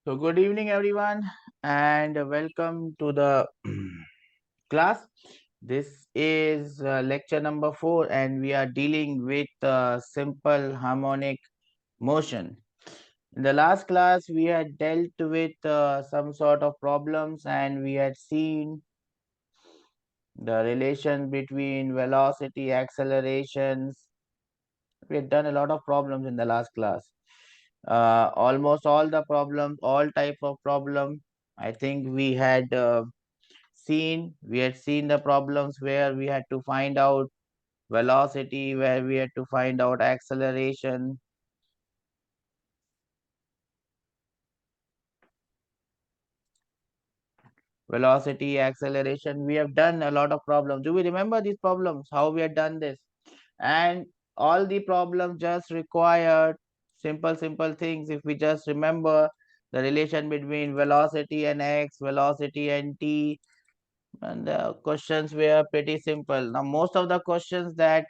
So good evening everyone and welcome to the class. This is lecture number 4 and we are dealing with simple harmonic motion. In the last class we had dealt with some sort of problems and we had seen the relation between velocity, accelerations. We had done a lot of problems in the last class. Almost all the problems, all type of problem. I think we had seen the problems where we had to find out velocity, where we had to find out acceleration. Velocity, acceleration. We have done a lot of problems. Do we remember these problems? How we had done this? And all the problems just required simple things. If we just remember the relation between velocity and x, velocity and t, and the questions were pretty simple. Now, most of the questions that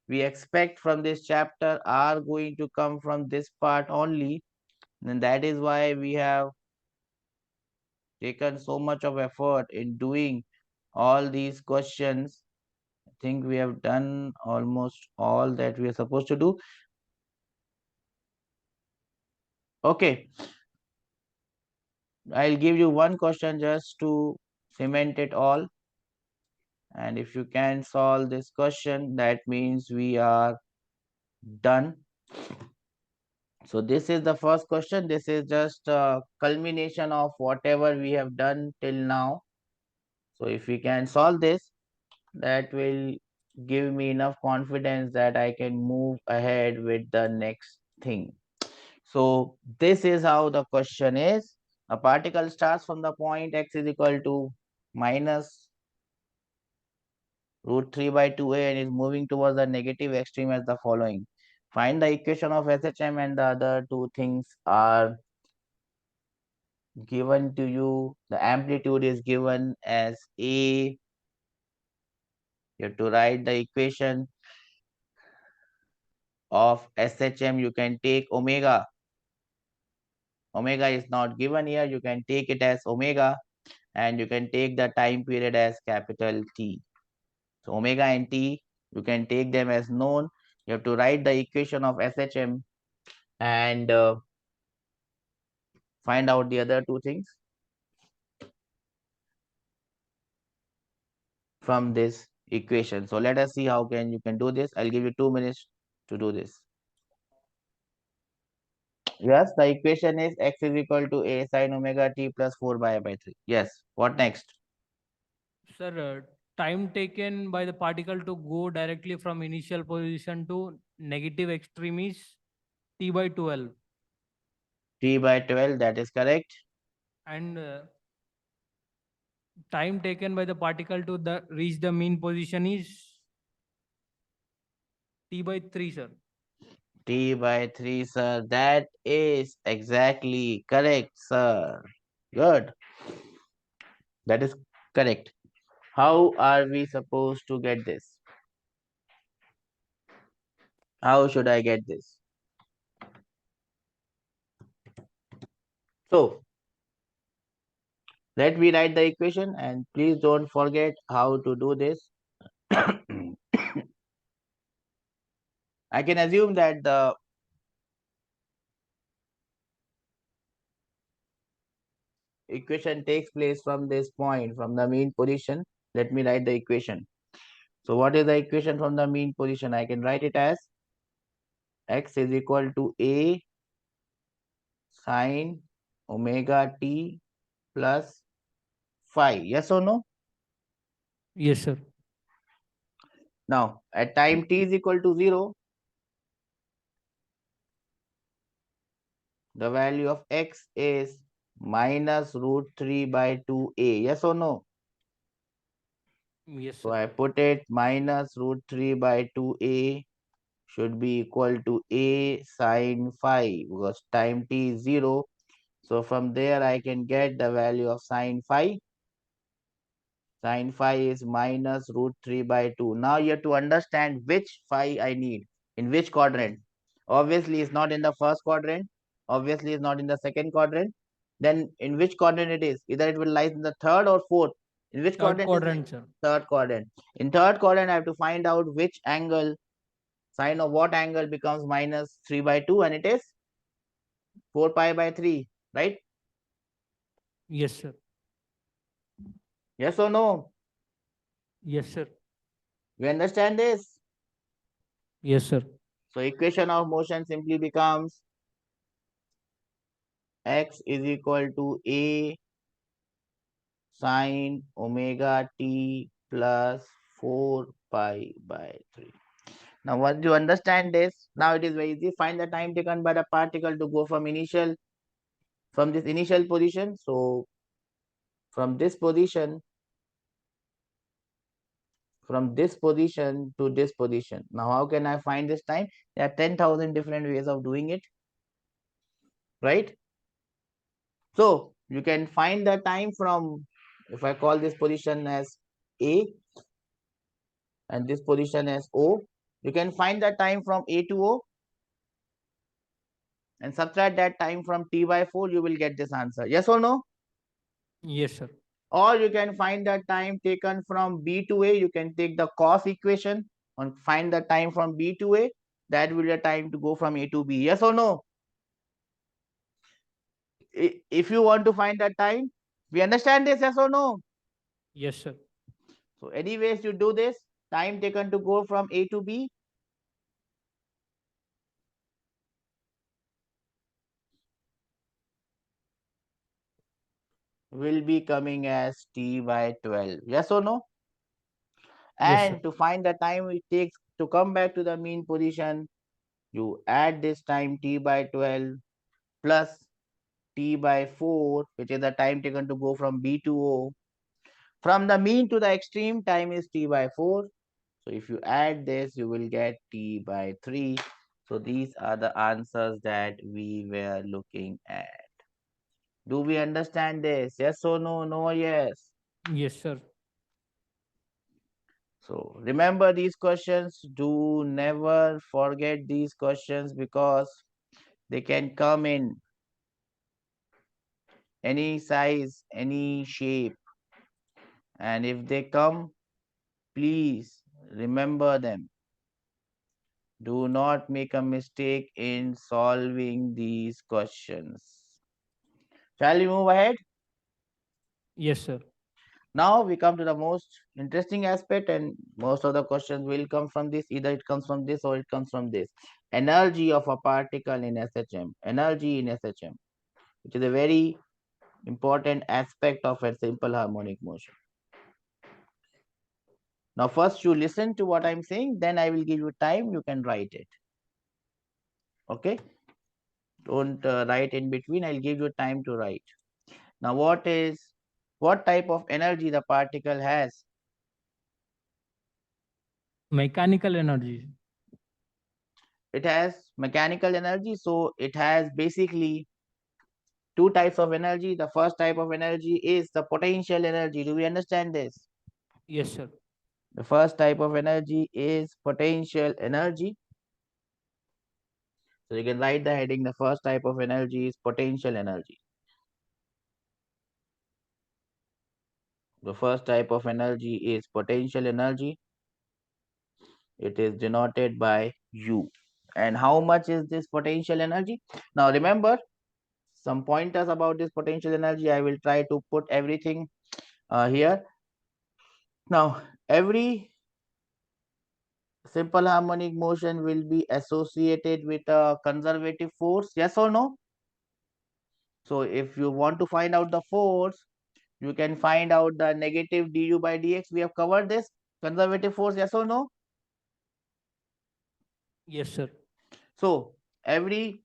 we expect from this chapter are going to come from this part only, and that is why we have taken so much of effort in doing all these questions. I think we have done almost all that we are supposed to do. Okay, I'll give you one question just to cement it all. And if you can solve this question, that means we are done. So this is the first question. This is just a culmination of whatever we have done till now. So if we can solve this, that will give me enough confidence that I can move ahead with the next thing. So this is how the question is. A particle starts from the point x is equal to minus root 3 by 2a and is moving towards the negative extreme as the following. Find the equation of SHM, and the other two things are given to you. The amplitude is given as a. You have to write the equation of SHM. You can take omega. Omega is not given here. You can take it as omega, and you can take the time period as capital T. So omega and T, you can take them as known. You have to write the equation of SHM and find out the other two things from this equation. So let us see how you can do this. I'll give you 2 minutes to do this. Yes, the equation is x is equal to a sine omega t plus 4 by 3. Yes. What next? Sir, time taken by the particle to go directly from initial position to negative extreme is t by 12, T by 12. That is correct. and time taken by the particle to reach the mean position is t by 3, sir. T by 3, sir. That is exactly correct, sir. Good. That is correct. How are we supposed to get this? How should I get this? So, let me write the equation and please don't forget how to do this. I can assume that the equation takes place from this point, from the mean position. Let me write the equation. So what is the equation from the mean position? I can write it as x is equal to a sine omega t plus phi. Yes or no? Yes, sir. Now, at time t is equal to 0, the value of x is minus root 3 by 2a. Yes or no? Yes, So sir. I put it minus root 3 by 2a should be equal to a sine phi because time t is 0. So from there I can get the value of sine phi. Sine phi is minus root 3 by 2. Now you have to understand which phi I need, in which quadrant. Obviously it's not in the first quadrant. Obviously it's not in the second quadrant. then in which quadrant it is? Either it will lie in the third or fourth. In which Third quadrant is it? quadrant, sir. Third quadrant. In third quadrant, I have to find out which angle, sine of what angle becomes minus 3 by 2, and it is 4 pi by 3, right? Yes, sir. Yes or no? Yes, sir. We understand this? Yes, sir. So equation of motion simply becomes x is equal to a sine omega t plus 4 pi by 3. Now, once you understand this, now it is very easy. Find the time taken by the particle to go from this initial position. So, from this position to this position. Now, how can I find this time? There are 10,000 different ways of doing it, right? So, you can find the time from, if I call this position as A and this position as O, you can find the time from A to O and subtract that time from T by 4, you will get this answer. Yes or no? Yes, sir. Or you can find the time taken from B to A. You can take the cos equation and find the time from B to A. That will be the time to go from A to B. Yes or no? If you want to find that time, we understand this, yes or no? Yes, sir. So anyways, you do this, time taken to go from A to B will be coming as T by 12. Yes or no? Yes, sir. And to find the time it takes to come back to the mean position, you add this time T by 12 plus T by 4, which is the time taken to go from B to O. From the mean to the extreme, time is T by 4. So if you add this, you will get T by 3. So these are the answers that we were looking at. Do we understand this? Yes or no? No or yes? Yes, sir. So remember these questions. Do never forget these questions because they can come in any size, any shape. And if they come, please remember them. Do not make a mistake in solving these questions. Shall we move ahead? Yes, sir. Now we come to the most interesting aspect, and most of the questions will come from this. Either it comes from this or it comes from this. Energy of a particle in SHM. Energy in SHM, which is a very important aspect of a simple harmonic motion. Now, first you listen to what I'm saying, then I will give you time, you can write it. Okay? Don't write in between, I'll give you time to write. Now, what type of energy the particle has? Mechanical energy. It has mechanical energy, so it has basically two types of energy. The first type of energy is the potential energy. Do we understand this? Yes, sir. The first type of energy is potential energy. So you can write the heading, the first type of energy is potential energy. The first type of energy is potential energy. It is denoted by U. And how much is this potential energy? Now remember some pointers about this potential energy. I will try to put everything here. Now every simple harmonic motion will be associated with a conservative force. Yes or no? So if you want to find out the force, you can find out the negative du by dx. We have covered this. Conservative force, yes or no? Yes, sir. So every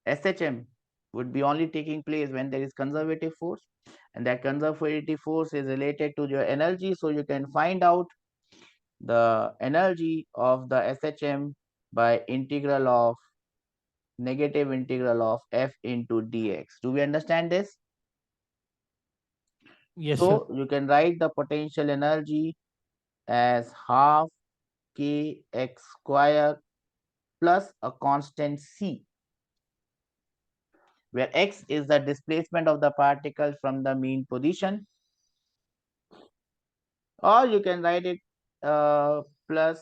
SHM would be only taking place when there is conservative force, and that conservative force is related to your energy. So you can find out the energy of the SHM by integral of negative integral of f into dx. Do we understand this? Yes, sir. So you can write the potential energy as half kx square plus a constant c. where x is the displacement of the particle from the mean position, or you can write it plus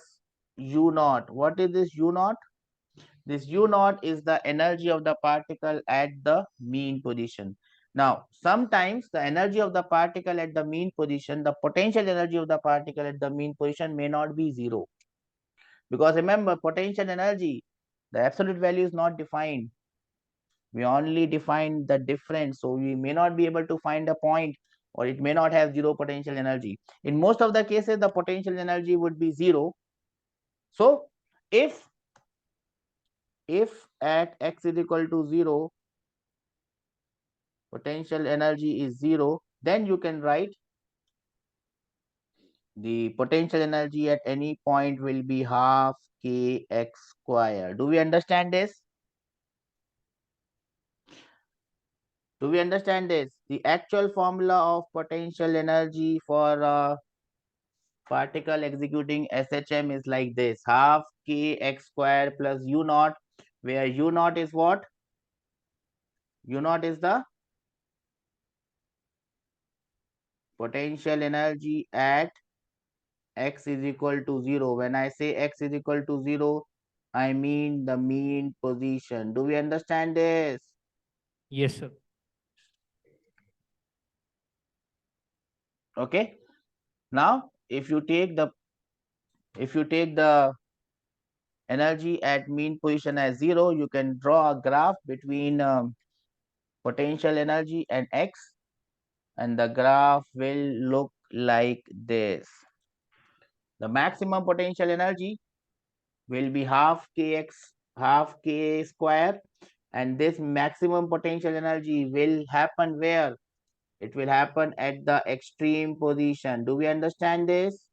u naught. What is this u naught? This u naught is the energy of the particle at the mean position. Now, sometimes the energy of the particle at the mean position, the potential energy of the particle at the mean position may not be zero. Because remember, potential energy, the absolute value is not defined. We only define the difference. So we may not be able to find a point, or it may not have zero potential energy. In most of the cases, the potential energy would be zero. So if at x is equal to 0, potential energy is 0, then you can write the potential energy at any point will be half kx square. Do we understand this? Do we understand this? The actual formula of potential energy for a particle executing SHM is like this: half kx square plus u naught, where u naught is what? U naught is the potential energy at x is equal to 0. When I say x is equal to 0, I mean the mean position. Do we understand this? Yes, sir. Okay. Now, if you take the energy at mean position as 0, you can draw a graph between potential energy and x, and the graph will look like this. The maximum potential energy will be half k square, and this maximum potential energy will happen where? It will happen at the extreme position. Do we understand this?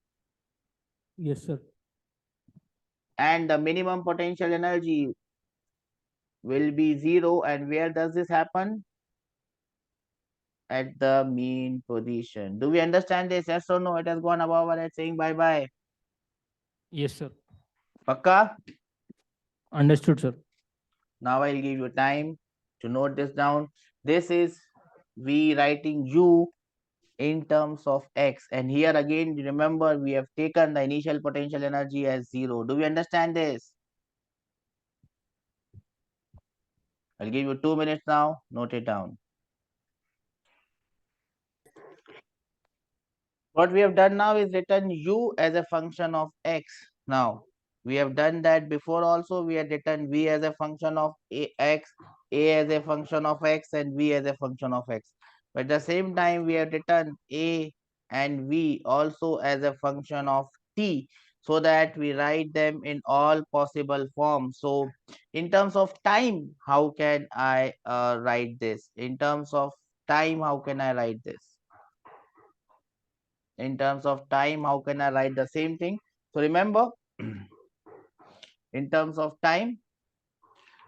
Yes, sir. And the minimum potential energy will be 0, and where does this happen? At the mean position. Do we understand this? Yes or no? It has gone above our head saying bye bye. Yes, sir. Pakka? Understood, sir. Now I'll give you time to note this down. This is we writing u in terms of x, and here again remember we have taken the initial potential energy as 0. Do we understand this? I'll give you 2 minutes now. Note it down. What we have done now is written u as a function of x. Now, we have done that before also. We had written v as a function of x, a as a function of x, and v as a function of x. But at the same time, we have written a and v also as a function of t, so that we write them in all possible forms. So, in terms of time, how can I write this? In terms of time, how can I write this? In terms of time, how can I write the same thing? So remember, in terms of time,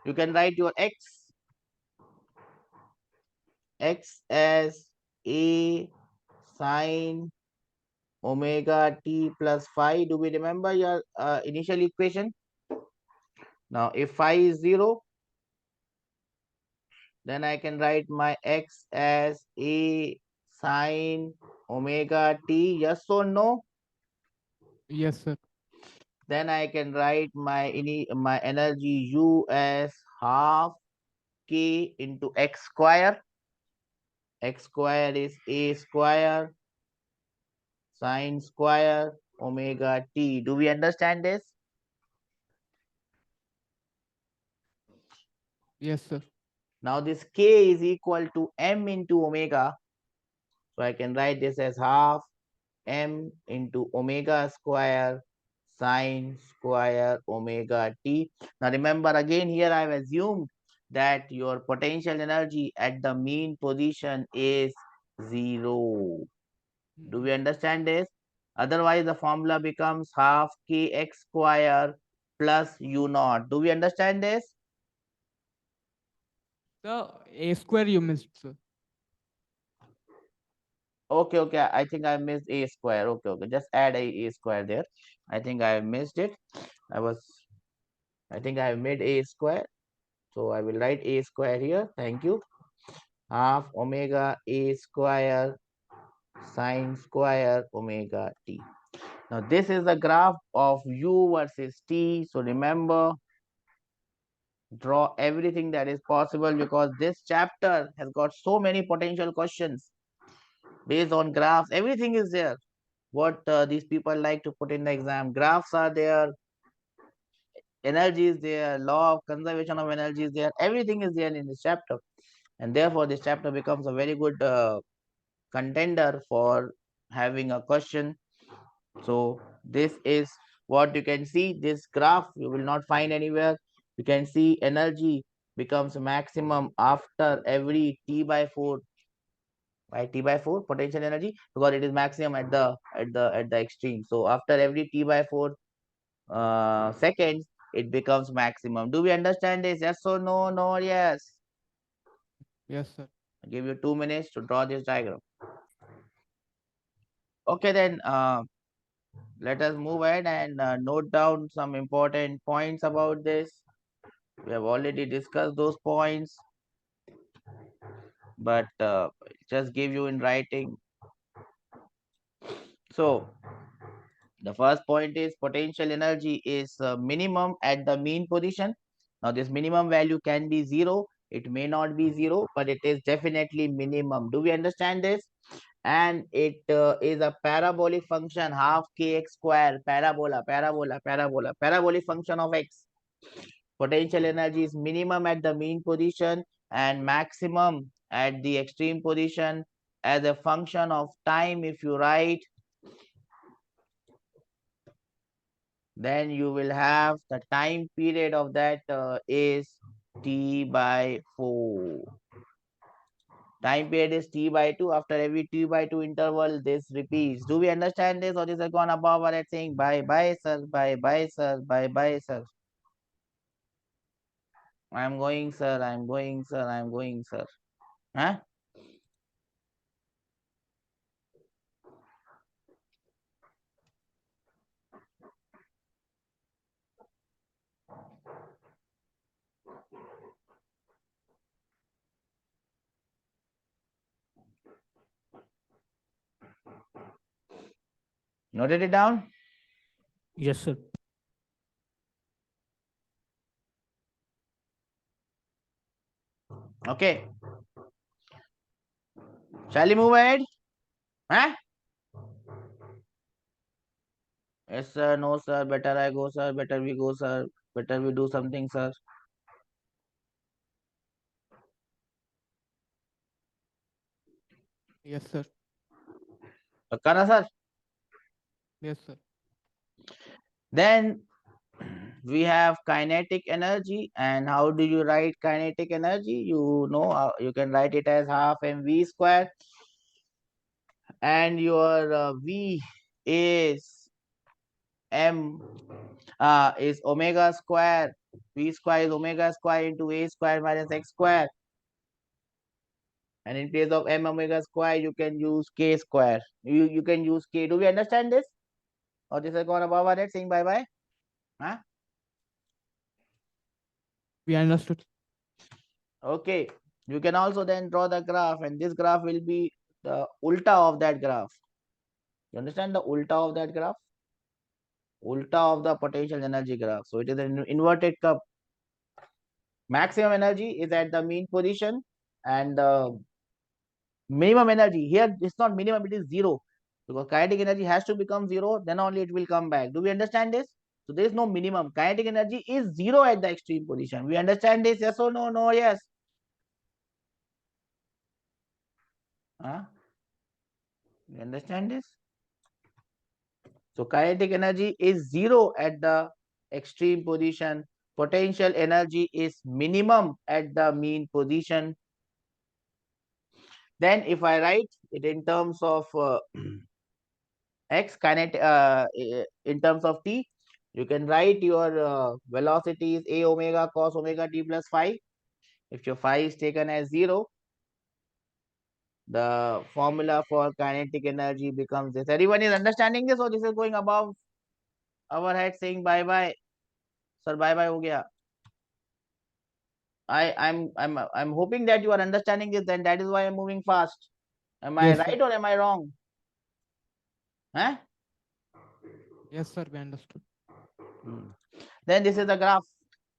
you can write your x as a sine omega t plus phi. Do we remember your initial equation? Now, if phi is 0, then I can write my x as a sine omega t. Yes or no? Yes, sir. Then I can write my energy u as half k into x square. X square is a square sine square omega t. Do we understand this? Yes, sir. Now this k is equal to m into omega. So I can write this as half m into omega square sine square omega t. Now remember again, here I have assumed that your potential energy at the mean position is 0. Do we understand this? Otherwise, the formula becomes half kx square plus u naught. Do we understand this? The a square you missed, sir. Okay, okay. I think I missed a square. Okay, okay. Just add a square there. I think I missed it. I think I made a square. So I will write a square here. Thank you. Half omega a square sine square omega t. Now this is the graph of u versus t. So remember, draw everything that is possible, because this chapter has got so many potential questions based on graphs. Everything is there. What these people like to put in the exam. Graphs are there, energy is there, law of conservation of energy is there. Everything is there in this chapter. And therefore, this chapter becomes a very good contender for having a question. So this is what you can see. This graph you will not find anywhere. You can see energy becomes maximum after every t by 4. Why t by 4 potential energy? Because it is maximum at the extreme. So after every t by 4 seconds, it becomes maximum. Do we understand this? Yes or no? No or yes? Yes, sir. I'll give you 2 minutes to draw this diagram. Okay, then let us move ahead and note down some important points about this. We have already discussed those points, but just give you in writing. So the first point is potential energy is minimum at the mean position. Now this minimum value can be 0. It may not be 0, but it is definitely minimum. Do we understand this? And it is a parabolic function, half kx square, parabolic function of x. Potential energy is minimum at the mean position and maximum at the extreme position. As a function of time, if you write, then you will have the time period of that is t by 4. Time period is t by 2. After every t by 2 interval, this repeats. Do we understand this, or this has gone above or saying bye bye sir, bye bye sir, bye bye sir? I'm going sir, I'm going sir, I'm going sir. Huh? Noted it down? Yes, sir. Okay. Shall we move ahead? Huh? Yes sir, no sir, better I go sir, better we go sir, better we do something sir. Yes, sir. Pakka sir? Yes, sir. Then we have kinetic energy. And how do you write kinetic energy? You know, you can write it as half mv square, and your v is m is omega square. V square is omega square into a square minus x square. And in place of m omega square, you can use k square. You can use k. Do we understand this? Or this has gone above our head saying bye bye? Huh? We understood. Okay. You can also then draw the graph, and this graph will be the ulta of that graph. You understand the ulta of that graph? Ulta of the potential energy graph. So it is an inverted cup. Maximum energy is at the mean position, and the minimum energy here, it's not minimum, it is 0, because kinetic energy has to become 0, then only it will come back. Do we understand this? So there is no minimum. Kinetic energy is 0 at the extreme position. We understand this? Yes or no? No, yes. Huh? You understand this? So kinetic energy is 0 at the extreme position. Potential energy is minimum at the mean position. Then if I write it in terms of x, kinetic in terms of t, you can write your velocities a omega cos omega t plus phi. If your phi is taken as 0, the formula for kinetic energy becomes this. Everyone is understanding this, or this is going above our head saying bye bye? Sir, bye bye ho gaya. I'm hoping that you are understanding this, then that is why I'm moving fast. Am I Yes, sir. right or am I wrong? Huh? Yes, sir. We understood. Then this is the graph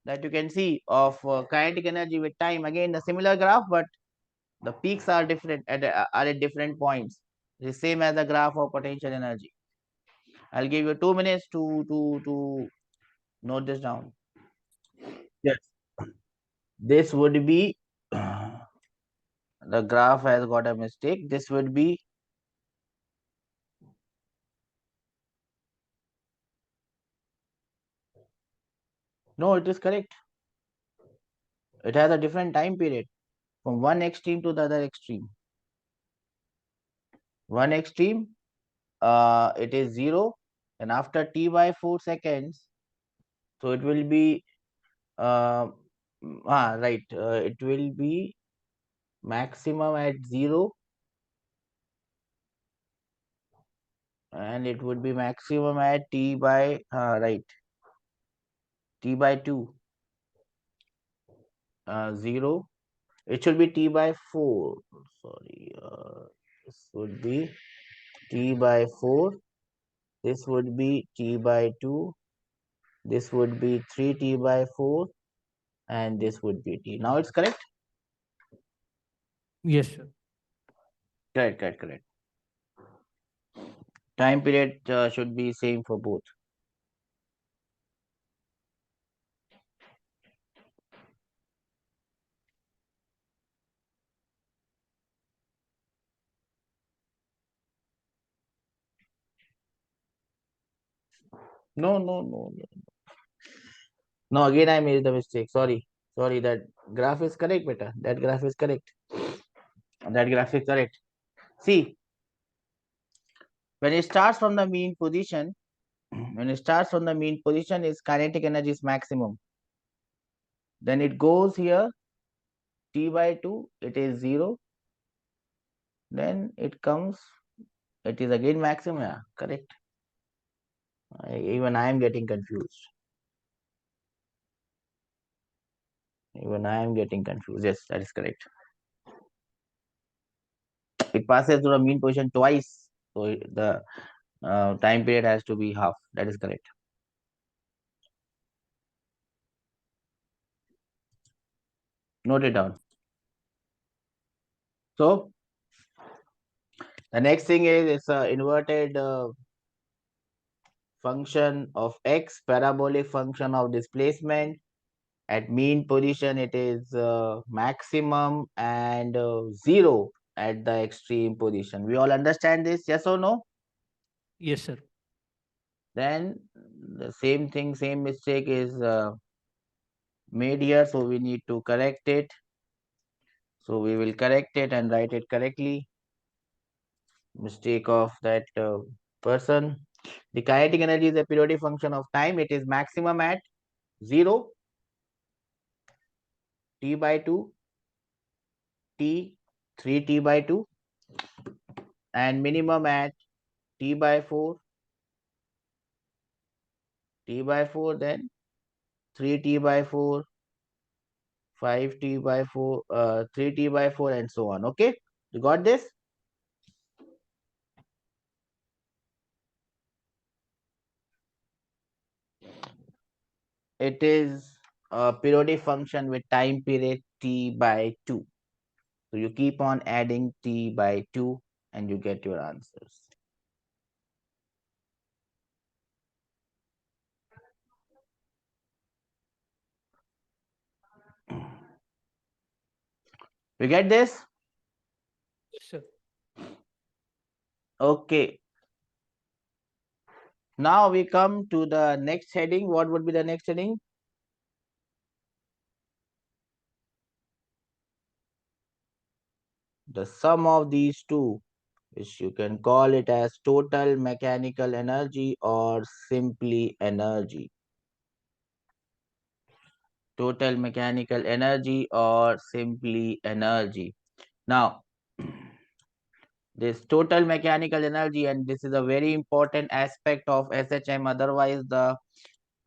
that you can see of kinetic energy with time. Again, the similar graph, but the peaks are different are at different points. The same as the graph of potential energy. I'll give you 2 minutes to note this down. Yes, this would be the graph has got a mistake. This would be no, it is correct. It has a different time period from one extreme to the other extreme. One extreme, it is 0, and after t by 4 seconds, so it will be right. It will be maximum at 0, and it would be maximum at t by right t by 2 0. It should be t by 4. Sorry, this would be t by 4. This would be t by 2. This would be 3t by 4, and this would be t. Now it's correct? Yes, sir. Correct. Time period should be same for both. No. No, again I made the mistake. Sorry. That graph is correct, beta. That graph is correct. That graph is correct. See, when it starts from the mean position, its kinetic energy is maximum. Then it goes here, t by 2, it is 0. Then it comes, it is again maximum. Yeah, correct. Even I am getting confused. Yes, that is correct. It passes through the mean position twice, so the time period has to be half. That is correct. Note it down. So the next thing is it's a inverted function of x, parabolic function of displacement. At mean position, it is maximum, and 0 at the extreme position. We all understand this, yes or no? Yes, sir. Then the same thing, same mistake is made here, so we need to correct it. So we will correct it and write it correctly. Mistake of that person. The kinetic energy is a periodic function of time. It is maximum at 0, t by 2, t, 3t by 2, and minimum at t by 4, then 3t by 4, 5t by 4, 3t by 4, and so on. Okay, you got this? It is a periodic function with time period t by 2. So you keep on adding t by 2 and you get your answers. You get this? Yes, sir. Okay. Now we come to the next heading. What would be the next heading? The sum of these two, which you can call it as total mechanical energy or simply energy. Total mechanical energy or simply energy. Now, this total mechanical energy, and this is a very important aspect of SHM,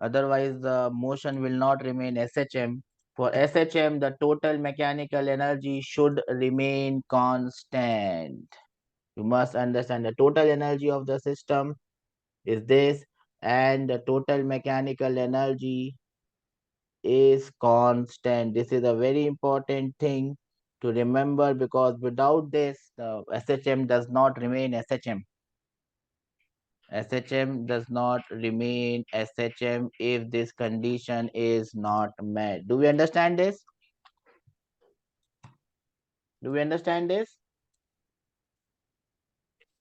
otherwise the motion will not remain SHM. For SHM, the total mechanical energy should remain constant. You must understand the total energy of the system is this, and the total mechanical energy is constant. This is a very important thing to remember, because without this, the SHM does not remain SHM. SHM does not remain SHM if this condition is not met. Do we understand this? Do we understand this?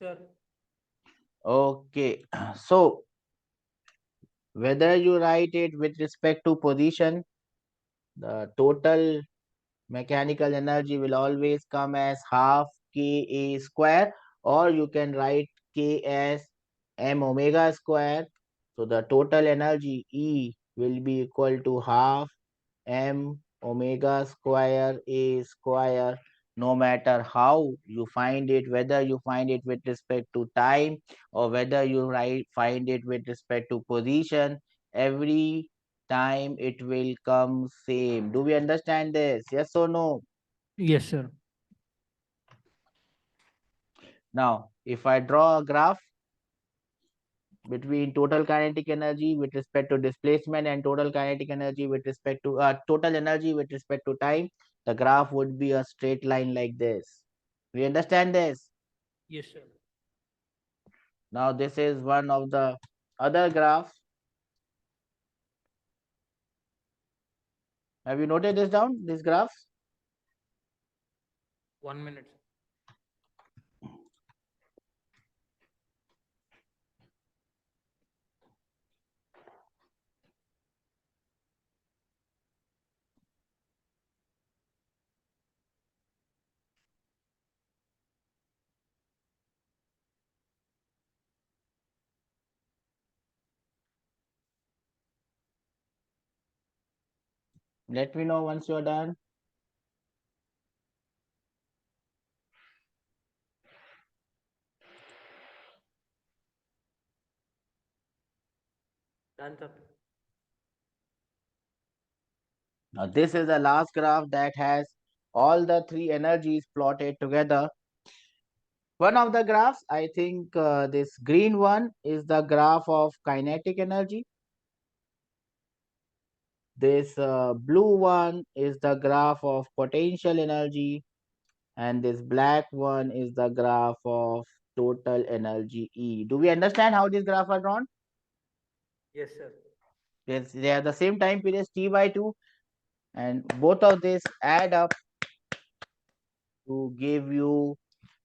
Sir. Okay. So whether you write it with respect to position, the total mechanical energy will always come as half Ka square, or you can write K as m omega square. So the total energy E will be equal to half m omega square A square. No matter how you find it, whether you find it with respect to time or whether you find it with respect to position, every time it will come same. Do we understand this? Yes or no? Yes, sir. Now, if I draw a graph between total kinetic energy with respect to displacement and total kinetic energy with respect to total energy with respect to time, the graph would be a straight line like this. We understand this? Yes, sir. Now, this is one of the other graphs. Have you noted this down, these graphs? 1 minute. Let me know once you're done. Done, sir. Now, this is the last graph that has all the three energies plotted together. One of the graphs, I think this green one is the graph of kinetic energy. This blue one is the graph of potential energy, and this black one is the graph of total energy E. Do we understand how these graphs are drawn? Yes, sir. Yes, they are the same time periods T by 2, and both of these add up to give you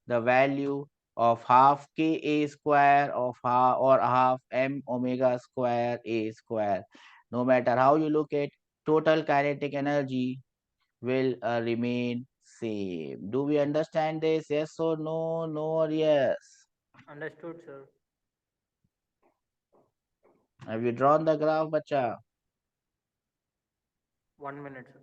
the value of half Ka square of half, or half m omega square A square. No matter how you look at, total kinetic energy will remain same. Do we understand this? Yes or no? No or yes? Understood, sir. Have you drawn the graph, bacha? 1 minute, sir.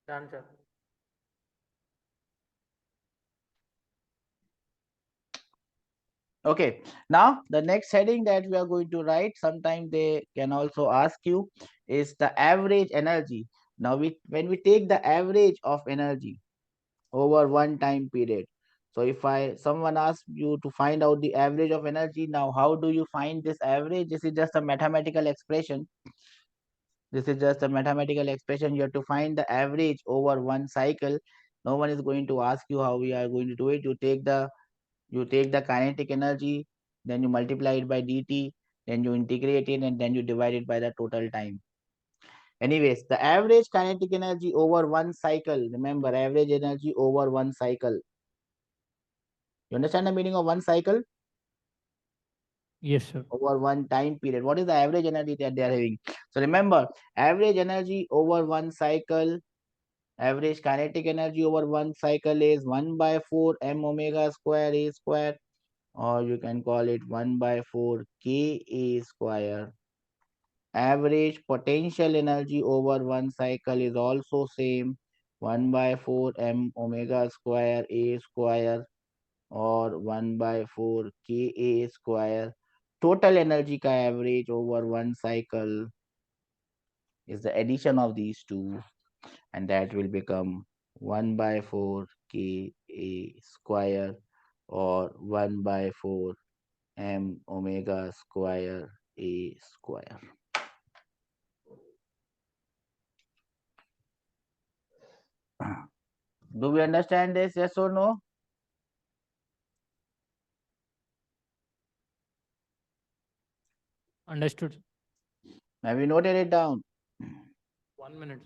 Done, sir. Okay, now the next heading that we are going to write, sometime they can also ask you, is the average energy. Now, when we take the average of energy over one time period, so if someone asks you to find out the average of energy, now how do you find this average? This is just a mathematical expression. This is just a mathematical expression. You have to find the average over one cycle. No one is going to ask you how we are going to do it. You take the kinetic energy, then you multiply it by dt, then you integrate it, and then you divide it by the total time. Anyways, the average kinetic energy over one cycle. Remember, average energy over one cycle. You understand the meaning of one cycle? Yes, sir. Over one time period. What is the average energy that they are having? So remember, average energy over one cycle, average kinetic energy over one cycle is 1 by 4 m omega square a square, or you can call it 1 by 4 k a square. Average potential energy over one cycle is also same, 1 by 4 m omega square a square, or 1 by 4 ka square. Total energy ka average over one cycle is the addition of these two, and that will become 1 by 4 ka square, or 1 by 4 m omega square a square. Do we understand this? Yes or no? Understood. Have you noted it down? 1 minute.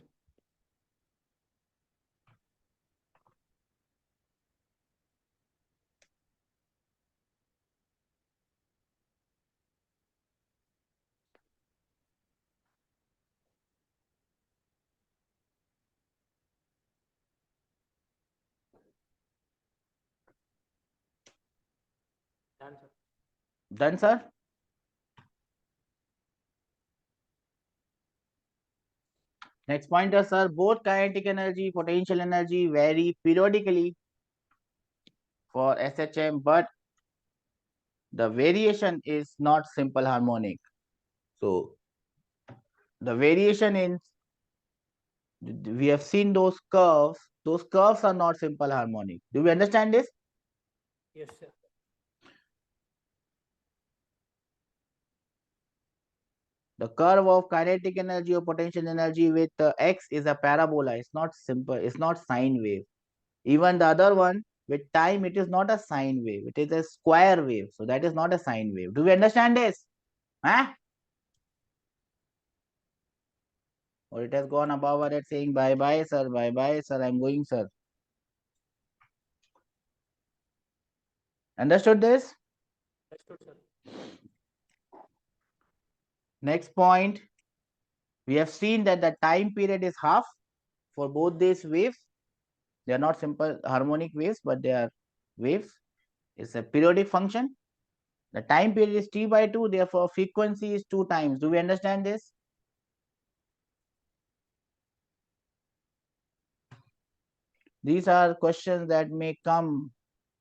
Done, sir. Done, sir? Next pointer, sir. Both kinetic energy, potential energy vary periodically for SHM, but the variation is not simple harmonic. So the variation in, we have seen those curves are not simple harmonic. Do we understand this? Yes, sir. The curve of kinetic energy or potential energy with x is a parabola. It's not simple, it's not sine wave. Even the other one with time, it is not a sine wave, it is a square wave. So that is not a sine wave. Do we understand this? Huh? Or it has gone above our head saying bye bye, sir, bye bye, sir, I'm going, sir. Understood this? Understood, sir. Next point, we have seen that the time period is half for both these waves. They are not simple harmonic waves, but they are waves. It's a periodic function. The time period is t by 2, therefore frequency is 2 times. Do we understand this? These are questions that may come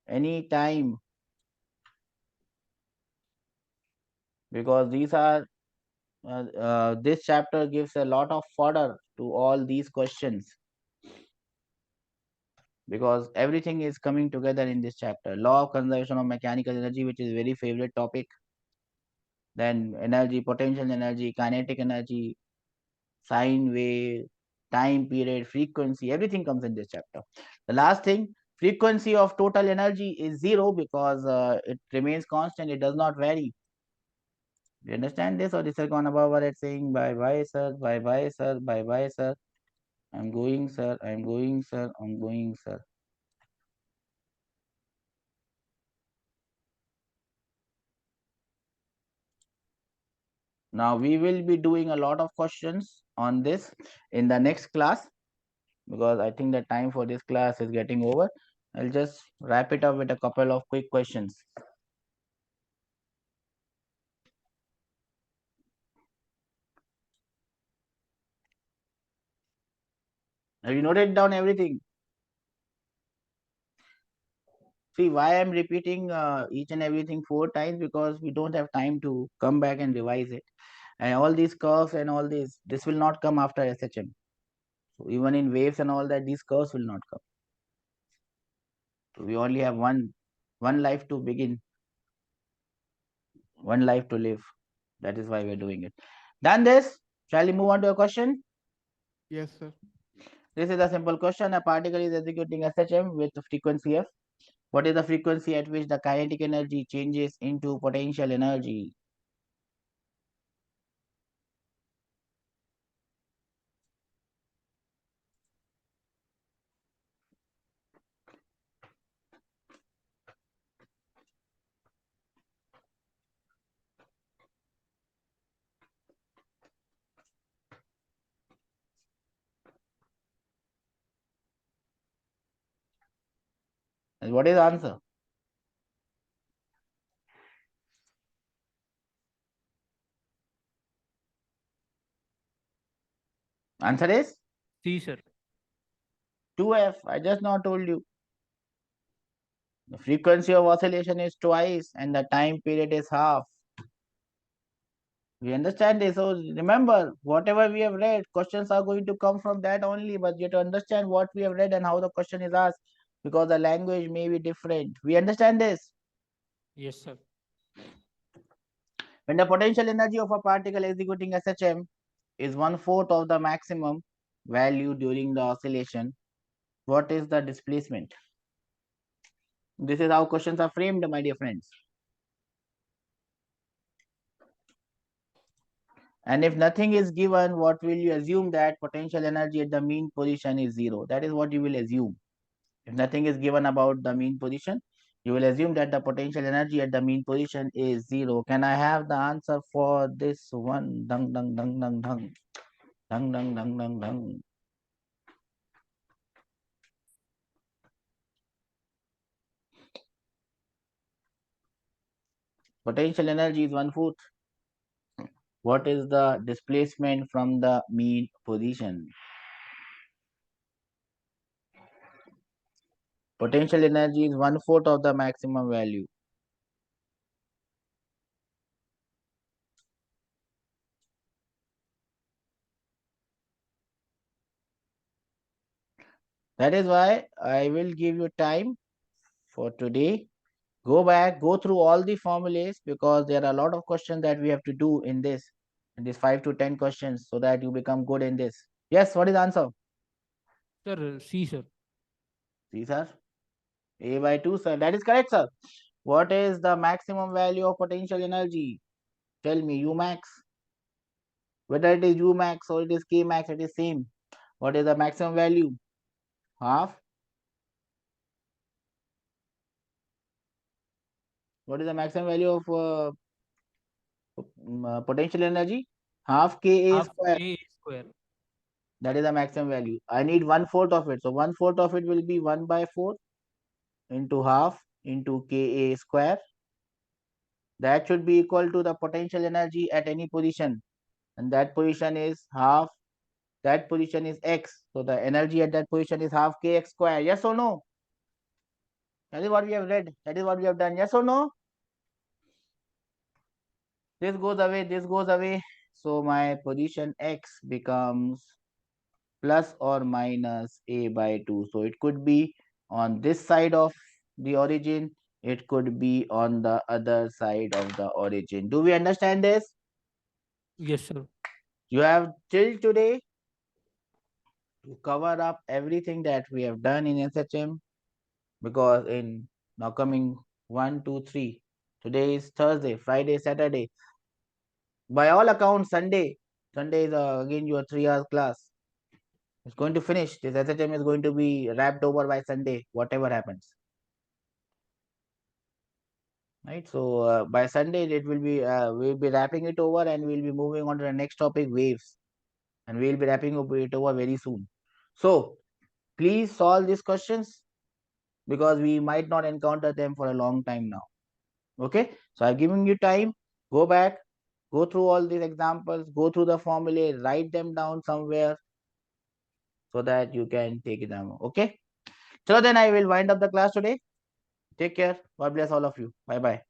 any time, because these are this chapter gives a lot of fodder to all these questions, because everything is coming together in this chapter. Law of conservation of mechanical energy, which is very favorite topic. Then energy, potential energy, kinetic energy, sine wave, time period, frequency, everything comes in this chapter. The last thing, frequency of total energy is 0 because it remains constant, it does not vary. You understand this? Or this has gone above our head saying bye bye, sir, bye bye, sir, bye bye, sir. I'm going, sir, I'm going, sir, I'm going, sir. Now we will be doing a lot of questions on this in the next class, because I think the time for this class is getting over. I'll just wrap it up with a couple of quick questions. Have you noted down everything? See, why I'm repeating each and everything 4 times, because we don't have time to come back and revise it. And all these curves and all this will not come after SHM. So even in waves and all that, these curves will not come. So we only have one life to begin, one life to live. That is why we're doing it. Done this? Shall we move on to a question? Yes, sir. This is a simple question. A particle is executing SHM with frequency f. What is the frequency at which the kinetic energy changes into potential energy? And what is the answer? Answer is C, sir. 2F. I just now told you. The frequency of oscillation is twice and the time period is half. We understand this. So remember, whatever we have read, questions are going to come from that only. But you have to understand what we have read and how the question is asked, because the language may be different. We understand this. Yes, sir. When the potential energy of a particle executing SHM is 1/4 of the maximum value during the oscillation, what is the displacement? This is how questions are framed, my dear friends. And if nothing is given, what will you assume? That potential energy at the mean position is 0. That is what you will assume. If nothing is given about the mean position, you will assume that the potential energy at the mean position is 0. Can I have the answer for this one? Dung, dung, dung, dung, dung. Dung, dung, dung, dung, dung. Potential energy is 1/4. What is the displacement from the mean position? Potential energy is 1/4 of the maximum value. That is why I will give you time for today. Go back, go through all the formulas, because there are a lot of questions that we have to do in this, 5 to 10 questions, so that you become good in this. Yes, what is the answer? Sir, C, sir. See, sir. A by 2, sir. That is correct, sir. What is the maximum value of potential energy? Tell me, U max. Whether it is U max or it is K max, it is same. What is the maximum value? Half. What is the maximum value of potential energy? Half Ka Half square. A square. That is the maximum value. I need 1/4 of it. So 1/4 of it will be 1 by 4 into half into Ka square. That should be equal to the potential energy at any position. And that position is half. That position is x. So the energy at that position is half Kx square. Yes or no? That is what we have read. That is what we have done. Yes or no? This goes away. This goes away. So my position x becomes plus or minus a by 2. So it could be on this side of the origin. It could be on the other side of the origin. Do we understand this? Yes, sir. You have till today to cover up everything that we have done in SHM, because in now coming 1, 2, 3, today is Thursday, Friday, Saturday. By all accounts, Sunday. Sunday is again your 3 hours class. It's going to finish. This SHM is going to be wrapped over by Sunday, whatever happens. Right. So by Sunday it will be we'll be wrapping it over, and we'll be moving on to the next topic, waves, and we'll be wrapping it over very soon. So please solve these questions, because we might not encounter them for a long time now. Okay. So I've given you time. Go back, go through all these examples, go through the formulae, write them down somewhere, so that you can take it down. Okay. So then I will wind up the class today. Take care. God bless all of you. Bye bye.